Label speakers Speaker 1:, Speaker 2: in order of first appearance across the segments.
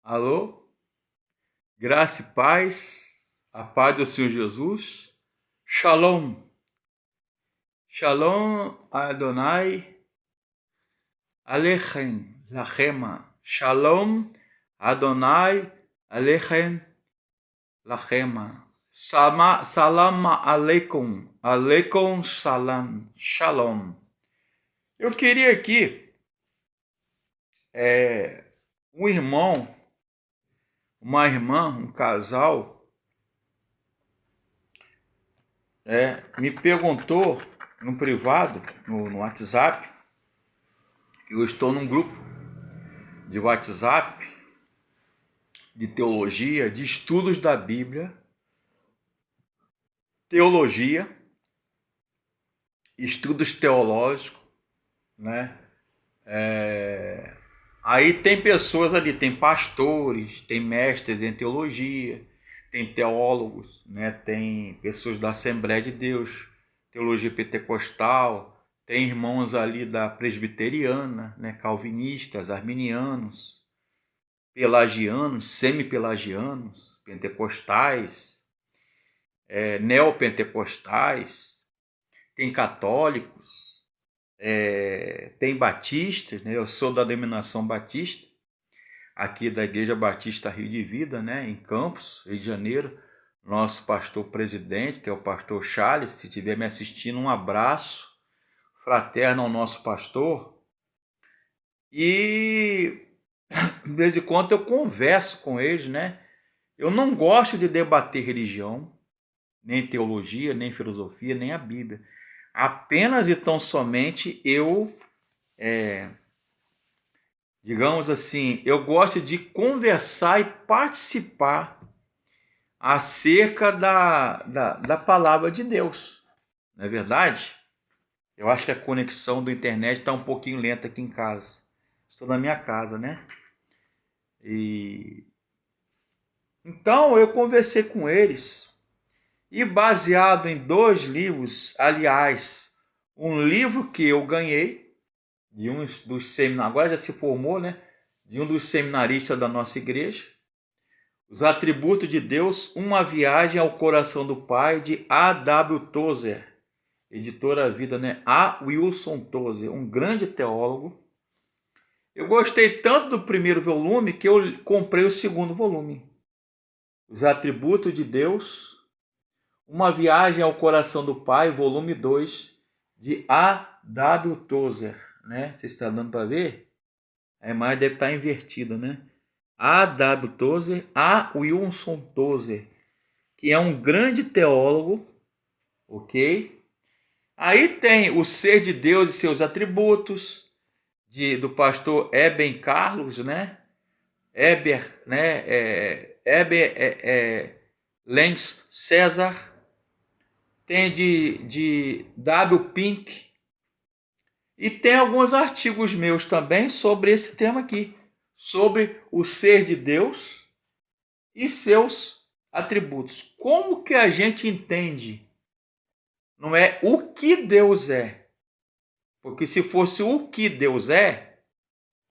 Speaker 1: Alô? Graça e paz, a paz do Senhor Jesus. Shalom. Shalom Adonai Alechem Lachema. Shalom Adonai Alechem Lachema. Salam aleikum. Aleikum salam. Shalom. Eu queria aqui, um irmão, uma irmã, um casal, me perguntou no privado, no WhatsApp. Eu estou num grupo de WhatsApp de teologia, de estudos da Bíblia, teologia, estudos teológicos, né? Aí tem pessoas ali, tem pastores, tem mestres em teologia, tem teólogos, né? Tem pessoas da Assembleia de Deus, teologia pentecostal, tem irmãos ali da presbiteriana, né? Calvinistas, arminianos, pelagianos, semi-pelagianos, pentecostais, neopentecostais, tem católicos, tem batistas, né? Eu sou da denominação batista, aqui da Igreja Batista Rio de Vida, né? Em Campos, Rio de Janeiro. Nosso pastor presidente, que é o pastor Charles, se estiver me assistindo, um abraço fraterno ao nosso pastor. E de vez em quando eu converso com eles, né? Eu não gosto de debater religião, nem teologia, nem filosofia, nem a Bíblia. Apenas e tão somente eu, digamos assim, eu gosto de conversar e participar acerca da palavra de Deus. Não é verdade? Eu acho que a conexão da internet está um pouquinho lenta aqui em casa. Estou na minha casa, né? Então eu conversei com eles e baseado em 2 livros, aliás, um livro que eu ganhei de um dos seminários, agora já se formou, né? De um dos seminaristas da nossa igreja, Os Atributos de Deus, Uma Viagem ao Coração do Pai, de A.W. Tozer, editora Vida, né? A. Wilson Tozer, um grande teólogo. Eu gostei tanto do primeiro volume que eu comprei o segundo volume. Os Atributos de Deus, Uma Viagem ao Coração do Pai, volume 2, de A.W. Tozer, né? Vocês estão dando para ver? A imagem deve estar invertida, né? A.W. Tozer, A. Wilson Tozer, que é um grande teólogo, ok? Aí tem o Ser de Deus e Seus Atributos, do pastor Eben Carlos, né? Eber, né? Lenz César. Tem de W. Pink. E tem alguns artigos meus também sobre esse tema aqui, sobre o ser de Deus e seus atributos. Como que a gente entende? Não é o que Deus é. Porque se fosse o que Deus é,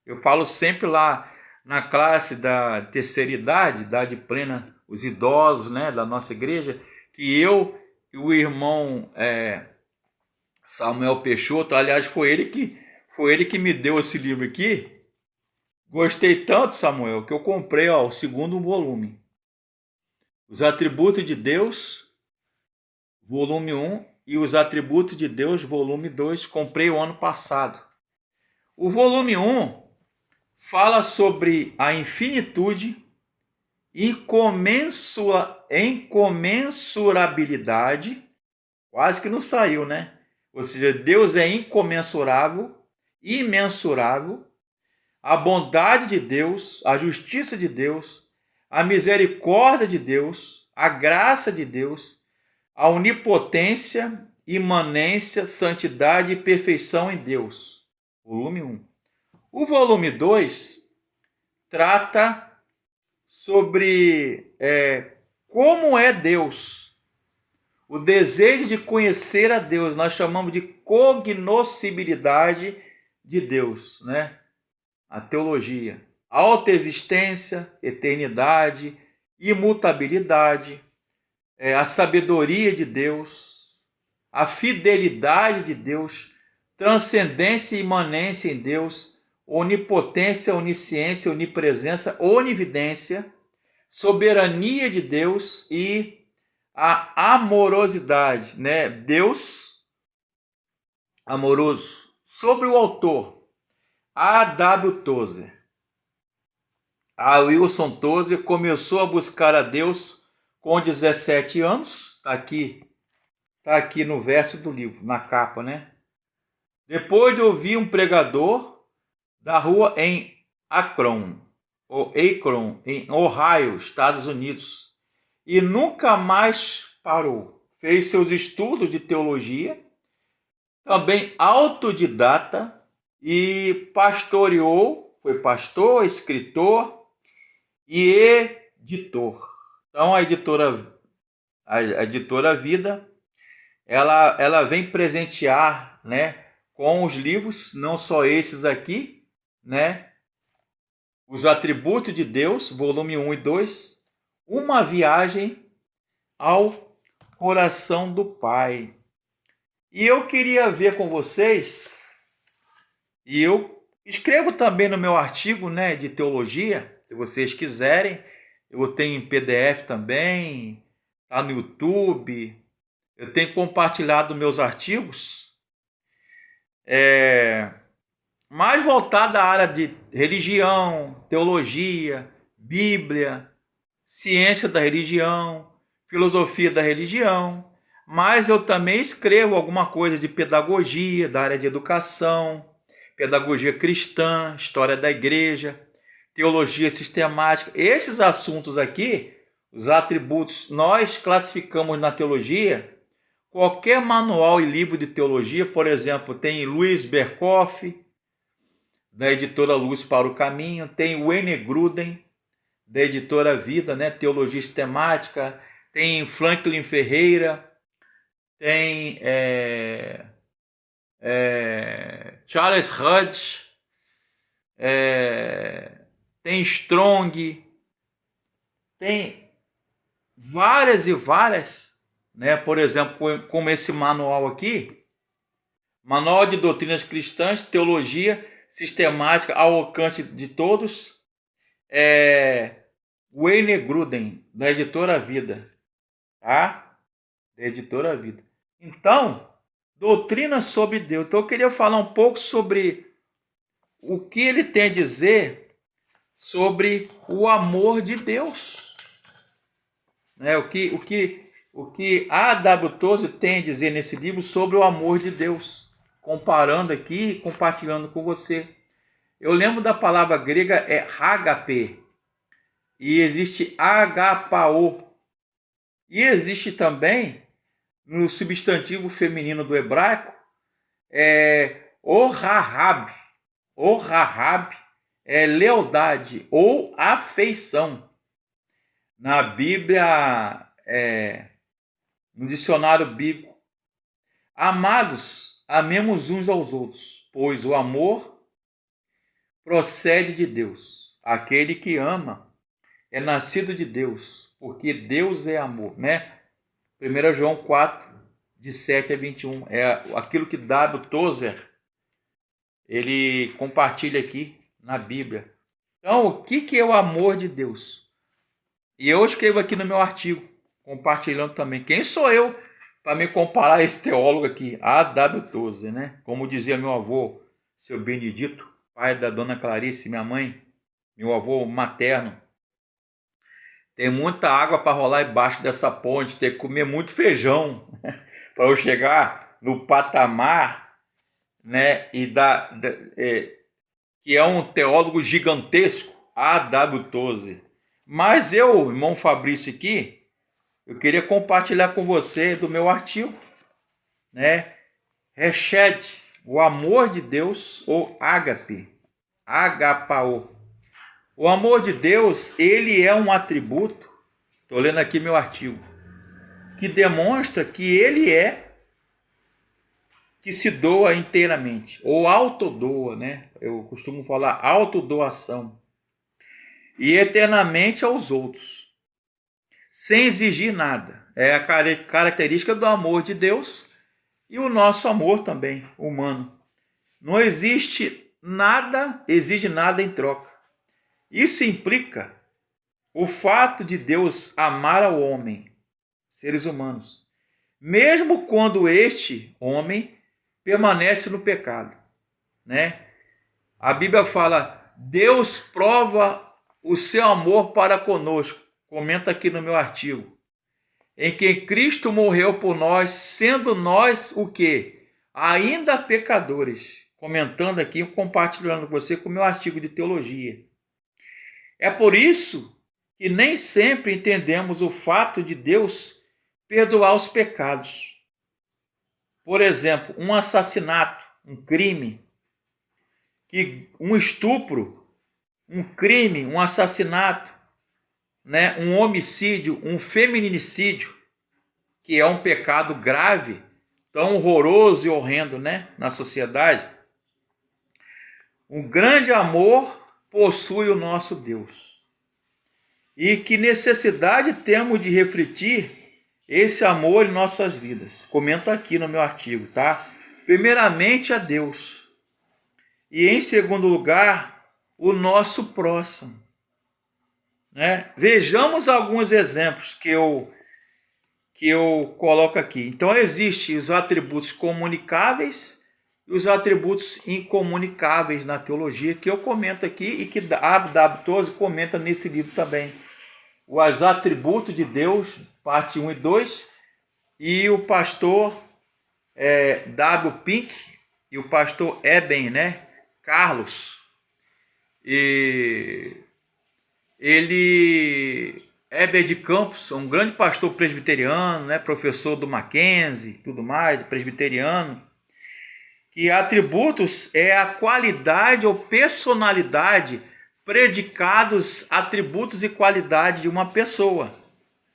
Speaker 1: eu falo sempre lá na classe da terceira idade plena, os idosos, né, da nossa igreja, que eu e o irmão Samuel Peixoto, aliás, foi ele que me deu esse livro aqui. Gostei tanto, Samuel, que eu comprei o segundo volume. Os Atributos de Deus, volume 1, e Os Atributos de Deus, volume 2, comprei o ano passado. O volume 1 fala sobre a infinitude, incomensurabilidade, quase que não saiu, né? Ou seja, Deus é incomensurável, imensurável, a bondade de Deus, a justiça de Deus, a misericórdia de Deus, a graça de Deus, a onipotência, imanência, santidade e perfeição em Deus. Volume 1. O volume 2 trata sobre como é Deus. O desejo de conhecer a Deus, nós chamamos de cognoscibilidade de Deus, né? A teologia. autoexistência, eternidade, imutabilidade, a sabedoria de Deus, a fidelidade de Deus, transcendência e imanência em Deus, onipotência, onisciência, onipresença, onividência, soberania de Deus e a amorosidade, né? Deus amoroso. Sobre o autor, A.W. Tozer. A Wilson Tozer começou a buscar a Deus com 17 anos, tá aqui no verso do livro, na capa, né? Depois de ouvir um pregador da rua em Akron, em Ohio, Estados Unidos, e nunca mais parou. Fez seus estudos de teologia, também autodidata, e pastoreou, foi pastor, escritor e editor. Então a editora Vida, ela vem presentear, né, com os livros, não só esses aqui, né, Os Atributos de Deus, volume 1 e 2, Uma Viagem ao Coração do Pai. E eu queria ver com vocês, e eu escrevo também no meu artigo, né, de teologia, se vocês quiserem, eu tenho em PDF também, tá no YouTube, eu tenho compartilhado meus artigos, mais voltado à área de religião, teologia, Bíblia, ciência da religião, filosofia da religião, mas eu também escrevo alguma coisa de pedagogia, da área de educação, pedagogia cristã, história da igreja, teologia sistemática. Esses assuntos aqui, os atributos, nós classificamos na teologia. Qualquer manual e livro de teologia, por exemplo, tem Luiz Berkoff, da editora Luz para o Caminho, tem Wayne Grudem, da editora Vida, né, Teologia Sistemática, tem Franklin Ferreira, tem Charles Hudge, tem Strong, tem várias e várias, né? Por exemplo, como esse manual aqui, Manual de Doutrinas Cristãs, Teologia Sistemática ao Alcance de Todos, Wayne Grudem, da editora Vida, tá? Da editora Vida. Então, doutrina sobre Deus. Então eu queria falar um pouco sobre o que ele tem a dizer sobre o amor de Deus. O que A.W. Tozer tem a dizer nesse livro sobre o amor de Deus, comparando aqui e compartilhando com você. Eu lembro da palavra grega agape, e existe agapao, e existe também no substantivo feminino do hebraico ohahab. Ohahab é lealdade ou afeição. Na Bíblia, no dicionário bíblico, amados, amemos uns aos outros, pois o amor procede de Deus. Aquele que ama é nascido de Deus, porque Deus é amor, né? 1 João 4, de 7 a 21. É aquilo que W. Tozer ele compartilha aqui na Bíblia. Então, o que é o amor de Deus? E eu escrevo aqui no meu artigo, compartilhando também. Quem sou eu para me comparar a esse teólogo aqui? A.W. Tozer, né? Como dizia meu avô, seu Benedito, pai da dona Clarice, minha mãe, meu avô materno. Tem muita água para rolar embaixo dessa ponte, tem que comer muito feijão para eu chegar no patamar, né? Que é um teólogo gigantesco, A.W. Tozer. Mas eu, irmão Fabrício aqui, eu queria compartilhar com você do meu artigo, né? Reshed, o amor de Deus, ou ágape, agapao. O amor de Deus, ele é um atributo, estou lendo aqui meu artigo, que demonstra que ele que se doa inteiramente, ou autodoa, né? Eu costumo falar autodoação. e eternamente aos outros, sem exigir nada. É a característica do amor de Deus e o nosso amor também, humano. Não existe nada, exige nada em troca. Isso implica o fato de Deus amar ao homem, seres humanos, mesmo quando este homem permanece no pecado, né? A Bíblia fala: Deus prova o seu amor para conosco. Comenta aqui no meu artigo. Em que Cristo morreu por nós, sendo nós o quê? Ainda pecadores. Comentando aqui, compartilhando com você com o meu artigo de teologia. É por isso que nem sempre entendemos o fato de Deus perdoar os pecados. Por exemplo, um assassinato, um crime, um estupro, um crime, um assassinato, né, um homicídio, um feminicídio, que é um pecado grave, tão horroroso e horrendo, né, na sociedade. Um grande amor possui o nosso Deus. E que necessidade temos de refletir esse amor em nossas vidas? Comento aqui no meu artigo, tá? Primeiramente a Deus. E em segundo lugar, o nosso próximo. Né? Vejamos alguns exemplos que eu coloco aqui. Então, existem os atributos comunicáveis e os atributos incomunicáveis na teologia, que eu comento aqui e que A.W. Tozer comenta nesse livro também. Os atributos de Deus, parte 1 e 2, e o pastor W. Pink e o pastor Eben, né? Carlos. E ele Heber de Campos, um grande pastor presbiteriano, né, professor do Mackenzie, tudo mais, presbiteriano, que atributos é a qualidade ou personalidade, predicados, atributos e qualidade de uma pessoa.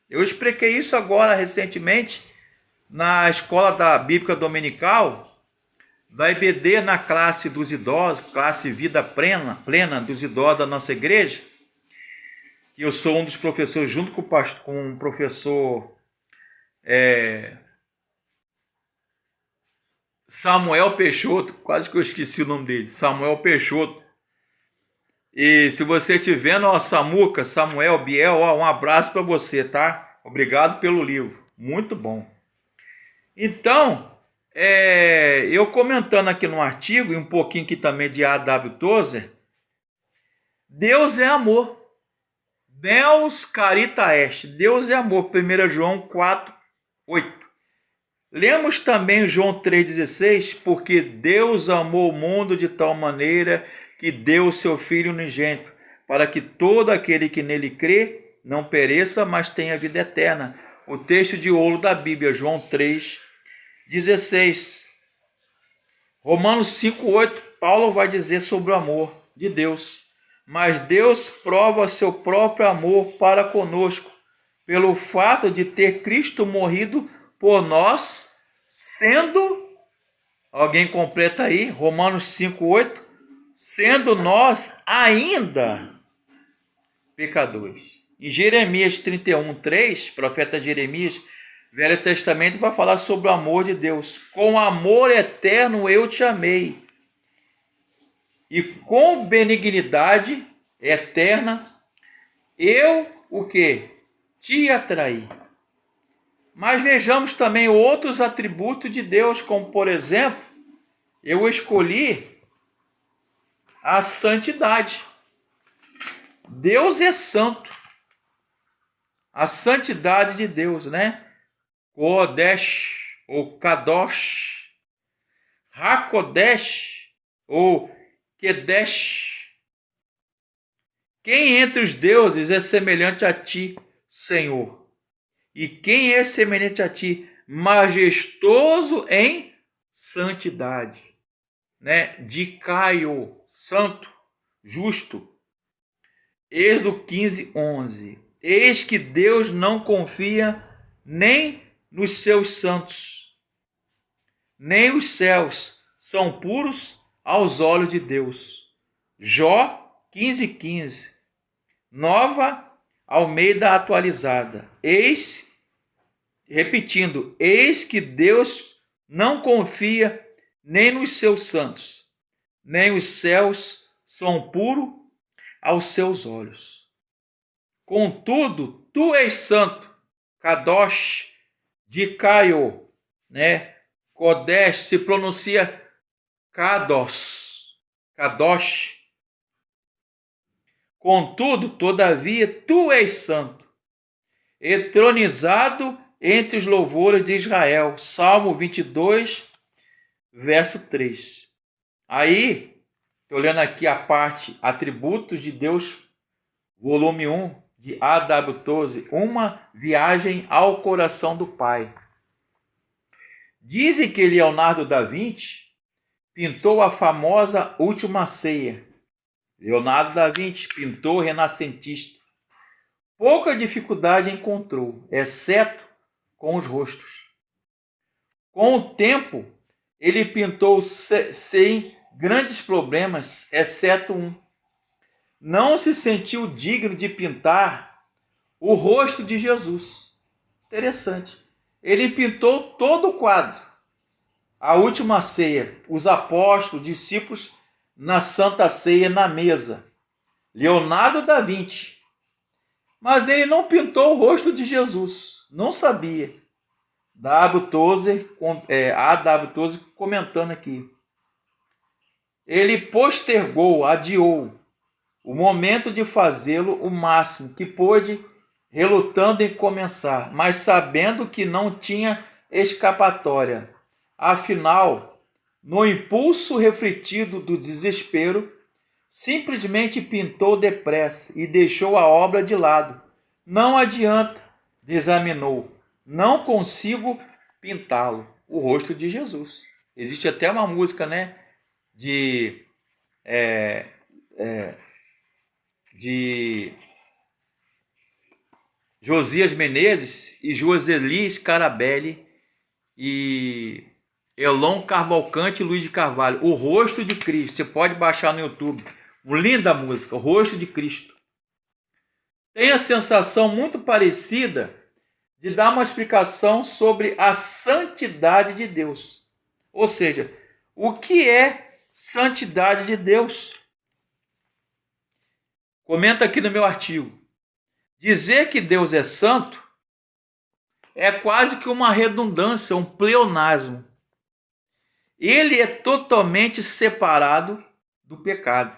Speaker 1: Eu expliquei isso agora recentemente na escola da Bíblica Dominical, da IBD, na classe dos idosos, classe Vida Plena dos idosos da nossa igreja, que eu sou um dos professores, junto com o professor Samuel Peixoto, quase que eu esqueci o nome dele, Samuel Peixoto. E se você estiver no Samuca, Samuel Biel, um abraço para você, tá? Obrigado pelo livro, muito bom. Então, eu comentando aqui no artigo, e um pouquinho aqui também de A.W. Tozer, Deus é amor. Deus carita est, Deus é amor, 1 João 4, 8. Lemos também João 3,16, porque Deus amou o mundo de tal maneira que deu o seu Filho unigênito, para que todo aquele que nele crê não pereça, mas tenha vida eterna. O texto de ouro da Bíblia, João 3,16. Romanos 5,8, Paulo vai dizer sobre o amor de Deus. Mas Deus prova seu próprio amor para conosco, pelo fato de ter Cristo morrido por nós, sendo, alguém completa aí, Romanos 5,8, sendo nós ainda pecadores. Em Jeremias 31,3, profeta Jeremias, Velho Testamento, vai falar sobre o amor de Deus. Com amor eterno eu te amei, e com benignidade eterna, eu o que? Te atraí. Mas vejamos também outros atributos de Deus, como por exemplo, eu escolhi a santidade. Deus é santo. A santidade de Deus, né? Kodesh, ou Kadosh, Hakodesh, ou Kedesh. Quem entre os deuses é semelhante a ti, Senhor? E quem é semelhante a ti, majestoso em santidade, né? Dikaio, santo, justo. Êxodo 15:11. Eis que Deus não confia nem nos seus santos, nem os céus são puros aos olhos de Deus. Jó 15:15. Nova Almeida atualizada. Eis que Deus não confia nem nos seus santos, nem os céus são puros aos seus olhos. Contudo, tu és santo, Kadosh de Caio, né? Kodesh se pronuncia Kadosh. Contudo, todavia, tu és santo, entronizado entre os louvores de Israel. Salmo 22, verso 3. Aí, estou olhando aqui a parte Atributos de Deus, volume 1, de A.W. Tozer, Uma Viagem ao Coração do Pai. Dizem que Leonardo da Vinci pintou a famosa Última Ceia. Leonardo da Vinci, pintor renascentista. Pouca dificuldade encontrou, exceto com os rostos. Com o tempo, ele pintou sem grandes problemas, exceto um. Não se sentiu digno de pintar o rosto de Jesus. Interessante. Ele pintou todo o quadro. A Última Ceia, os apóstolos, discípulos na Santa Ceia na mesa. Leonardo da Vinci. Mas ele não pintou o rosto de Jesus. Não sabia. A.W. Tozer comentando aqui. Ele postergou, adiou o momento de fazê-lo o máximo que pôde, relutando em começar, mas sabendo que não tinha escapatória. Afinal, no impulso refletido do desespero, simplesmente pintou depressa e deixou a obra de lado. Não adianta, examinou. Não consigo pintá-lo. O rosto de Jesus. Existe até uma música, né? De Josias Menezes e Joseli Scarabelli e Elon Cavalcante e Luiz de Carvalho. O rosto de Cristo. Você pode baixar no YouTube. Linda música. O rosto de Cristo. Tem a sensação muito parecida de dar uma explicação sobre a santidade de Deus. Ou seja, o que é santidade de Deus? Comenta aqui no meu artigo. Dizer que Deus é santo é quase que uma redundância, um pleonasmo. Ele é totalmente separado do pecado.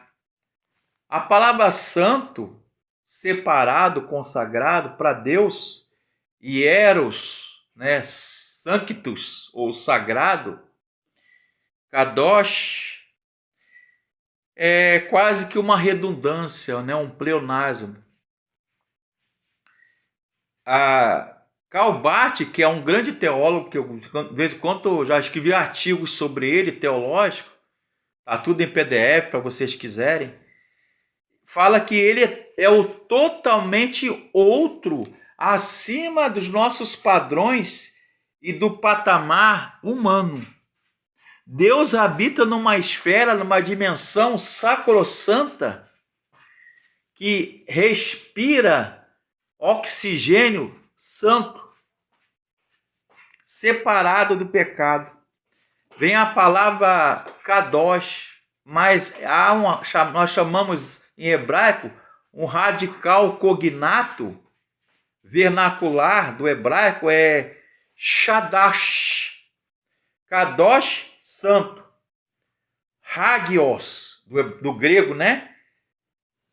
Speaker 1: A palavra santo, separado, consagrado para Deus, hieros, né, sanctus, ou sagrado, kadosh, é quase que uma redundância, né, um pleonasmo. A Karl Barth, que é um grande teólogo, que eu, de vez em quando eu já escrevi artigos sobre ele, teológico, tá tudo em PDF para vocês quiserem, fala que ele é o totalmente outro, acima dos nossos padrões e do patamar humano. Deus habita numa esfera, numa dimensão sacrossanta, que respira oxigênio santo, separado do pecado. Vem a palavra kadosh, mas nós chamamos em hebraico um radical cognato vernacular do hebraico é shadash. Kadosh, santo. Hagios, do grego, né?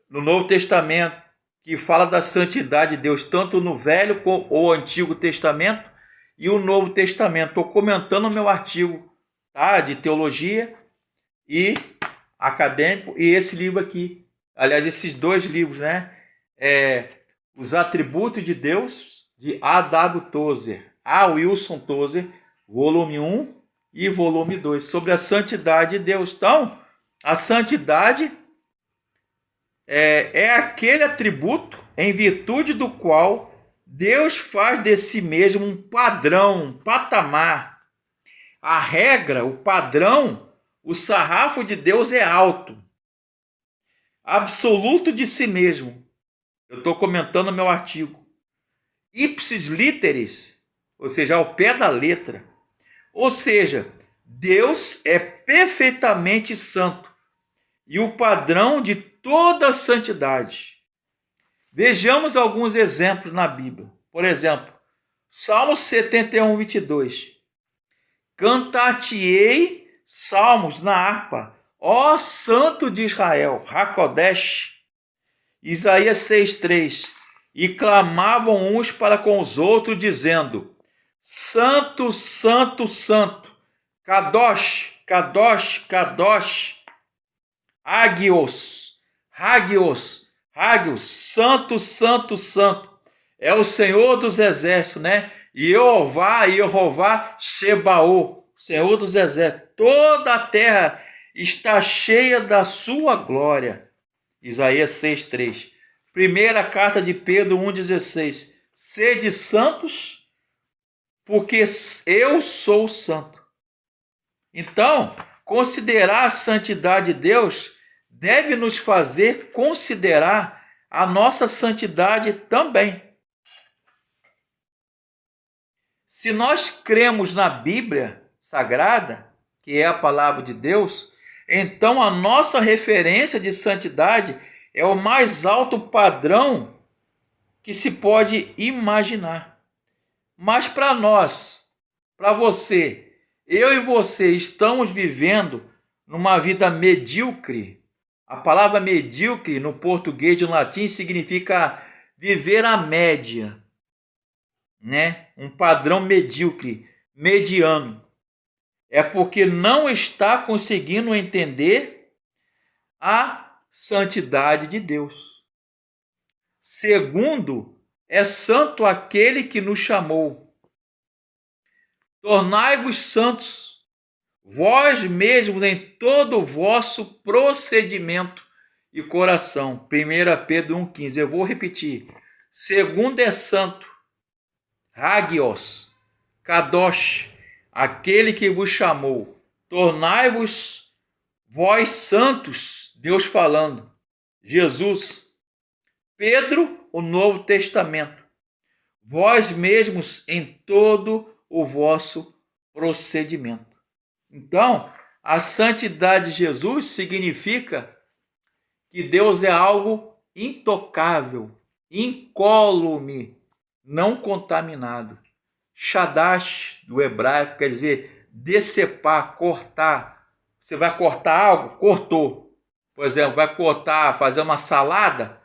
Speaker 1: No Novo Testamento, que fala da santidade de Deus, tanto no Velho ou Antigo Testamento e o Novo Testamento. Estou comentando o meu artigo, tá, de teologia e acadêmico, e esse livro aqui. Aliás, esses dois livros, né? Os Atributos de Deus, de A.W. Tozer, A. Wilson Tozer, volume 1 e volume 2, sobre a santidade de Deus. Então, a santidade é aquele atributo em virtude do qual Deus faz de si mesmo um padrão, um patamar. A regra, o padrão, o sarrafo de Deus é alto, absoluto de si mesmo. Eu estou comentando meu artigo. Ipsis literis, ou seja, ao pé da letra. Ou seja, Deus é perfeitamente santo e o padrão de toda a santidade. Vejamos alguns exemplos na Bíblia. Por exemplo, Salmo 71, 22. Cantar-te-ei salmos na harpa, ó Santo de Israel, Hakodesh. Isaías 6,3. E clamavam uns para com os outros, dizendo: Santo, Santo, Santo, Kadosh, Kadosh, Kadosh, Hagios, Hagios, Hagios, Santo, Santo, Santo. É o Senhor dos Exércitos, né? Jeová, Jeová, Sebaô, Senhor dos Exércitos. Toda a terra está cheia da sua glória. Isaías 6,3. Primeira carta de Pedro 1,16. Sede santos, porque eu sou santo. Então, considerar a santidade de Deus deve nos fazer considerar a nossa santidade também. Se nós cremos na Bíblia Sagrada, que é a palavra de Deus, então a nossa referência de santidade é o mais alto padrão que se pode imaginar. Mas para nós, para você, eu e você estamos vivendo numa vida medíocre. A palavra medíocre no português e no latim significa viver à média, né? Um padrão medíocre, mediano. É porque não está conseguindo entender a santidade de Deus. Segundo, é santo aquele que nos chamou. Tornai-vos santos, vós mesmos em todo o vosso procedimento e coração. 1 Pedro 1,15. Eu vou repetir. Segundo é santo, Hagios, Kadosh, aquele que vos chamou. Tornai-vos vós santos, Deus falando. Jesus. Pedro, o Novo Testamento. Vós mesmos em todo o vosso procedimento. Então, a santidade de Jesus significa que Deus é algo intocável, incólume, não contaminado. Shadash, do hebraico, quer dizer decepar, cortar. Você vai cortar algo? Cortou. Por exemplo, vai cortar, fazer uma salada,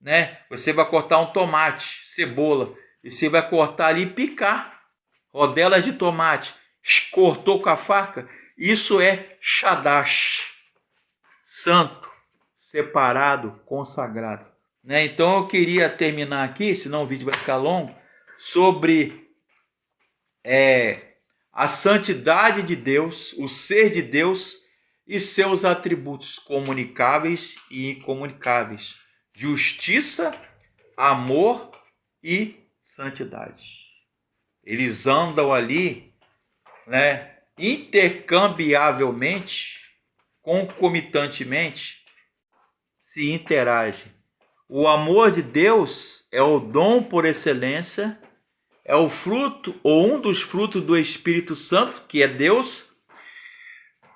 Speaker 1: né? Você vai cortar um tomate, cebola, e você vai cortar ali e picar rodelas de tomate. Cortou com a faca. Isso é Shadash, santo, separado, consagrado, né? Então eu queria terminar aqui, senão o vídeo vai ficar longo, sobre a santidade de Deus, o ser de Deus e seus atributos comunicáveis e incomunicáveis: justiça, amor e santidade. Eles andam ali, né, intercambiavelmente, concomitantemente, se interagem. O amor de Deus é o dom por excelência, é o fruto, ou um dos frutos do Espírito Santo, que é Deus,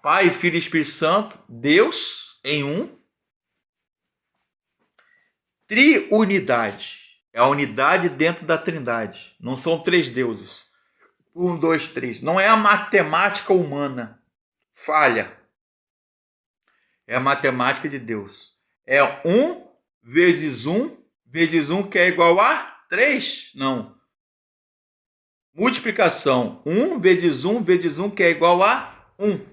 Speaker 1: Pai, Filho e Espírito Santo, Deus em um. Triunidade. É a unidade dentro da Trindade. Não são três deuses. 1, 2, 3. Não é a matemática humana. Falha. É a matemática de Deus. É 1 vezes 1 vezes 1 que é igual a 3? Não. Multiplicação. 1 vezes 1 vezes 1 que é igual a 1.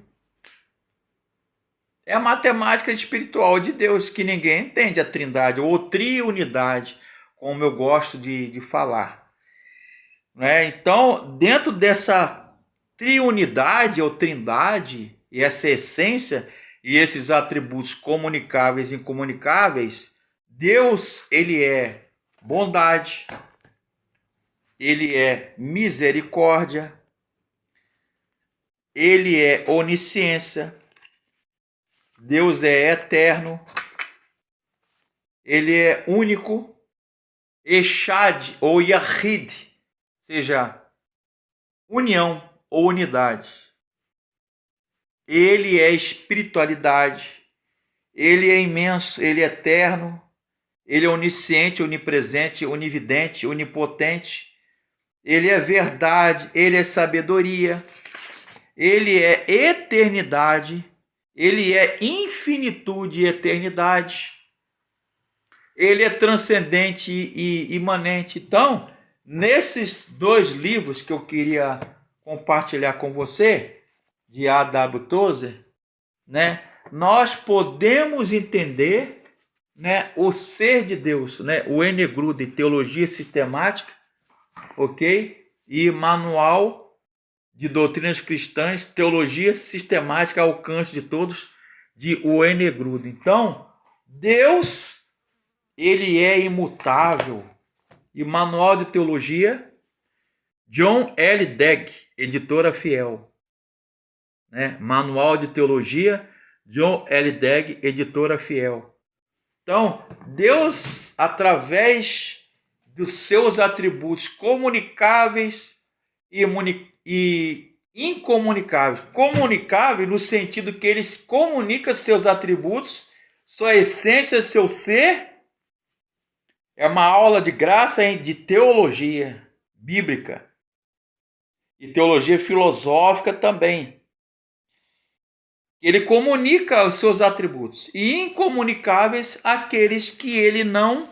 Speaker 1: É a matemática espiritual de Deus, que ninguém entende a Trindade, ou triunidade, como eu gosto de falar. Né? Então, dentro dessa triunidade ou trindade, e essa essência e esses atributos comunicáveis e incomunicáveis, Deus, ele é bondade, ele é misericórdia, ele é onisciência, Deus é eterno, ele é único, Echad ou Yahid, seja união ou unidade. Ele é espiritualidade, ele é imenso, ele é eterno, ele é onisciente, onipresente, onividente, onipotente, ele é verdade, ele é sabedoria, ele é eternidade, ele é infinitude e eternidade, ele é transcendente e imanente. Então, nesses dois livros que eu queria compartilhar com você, de A.W. Tozer, né, nós podemos entender, né, o ser de Deus, né, o Enegru de Teologia Sistemática, ok? E Manual de Doutrinas Cristãs, Teologia Sistemática ao Alcance de Todos, de O Enegru. Então, Deus, ele é imutável. E Manual de Teologia, John L. Degg, editora Fiel. Né? Manual de Teologia, John L. Degg, editora Fiel. Então, Deus, através dos seus atributos comunicáveis e incomunicáveis. Comunicável no sentido que ele comunica seus atributos, sua essência, seu ser. É uma aula de graça de teologia bíblica e teologia filosófica também. Ele comunica os seus atributos e incomunicáveis aqueles que ele não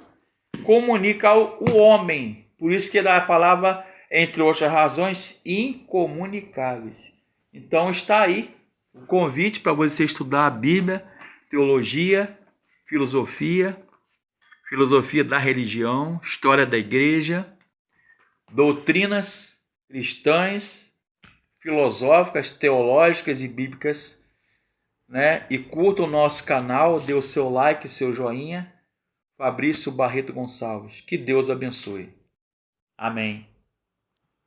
Speaker 1: comunica ao homem. Por isso que dá a palavra, entre outras razões, incomunicáveis. Então está aí o convite para você estudar a Bíblia, teologia, filosofia da religião, história da igreja, doutrinas cristãs, filosóficas, teológicas e bíblicas, né? E curta o nosso canal, dê o seu like, seu joinha. Fabrício Barreto Gonçalves. Que Deus abençoe. Amém.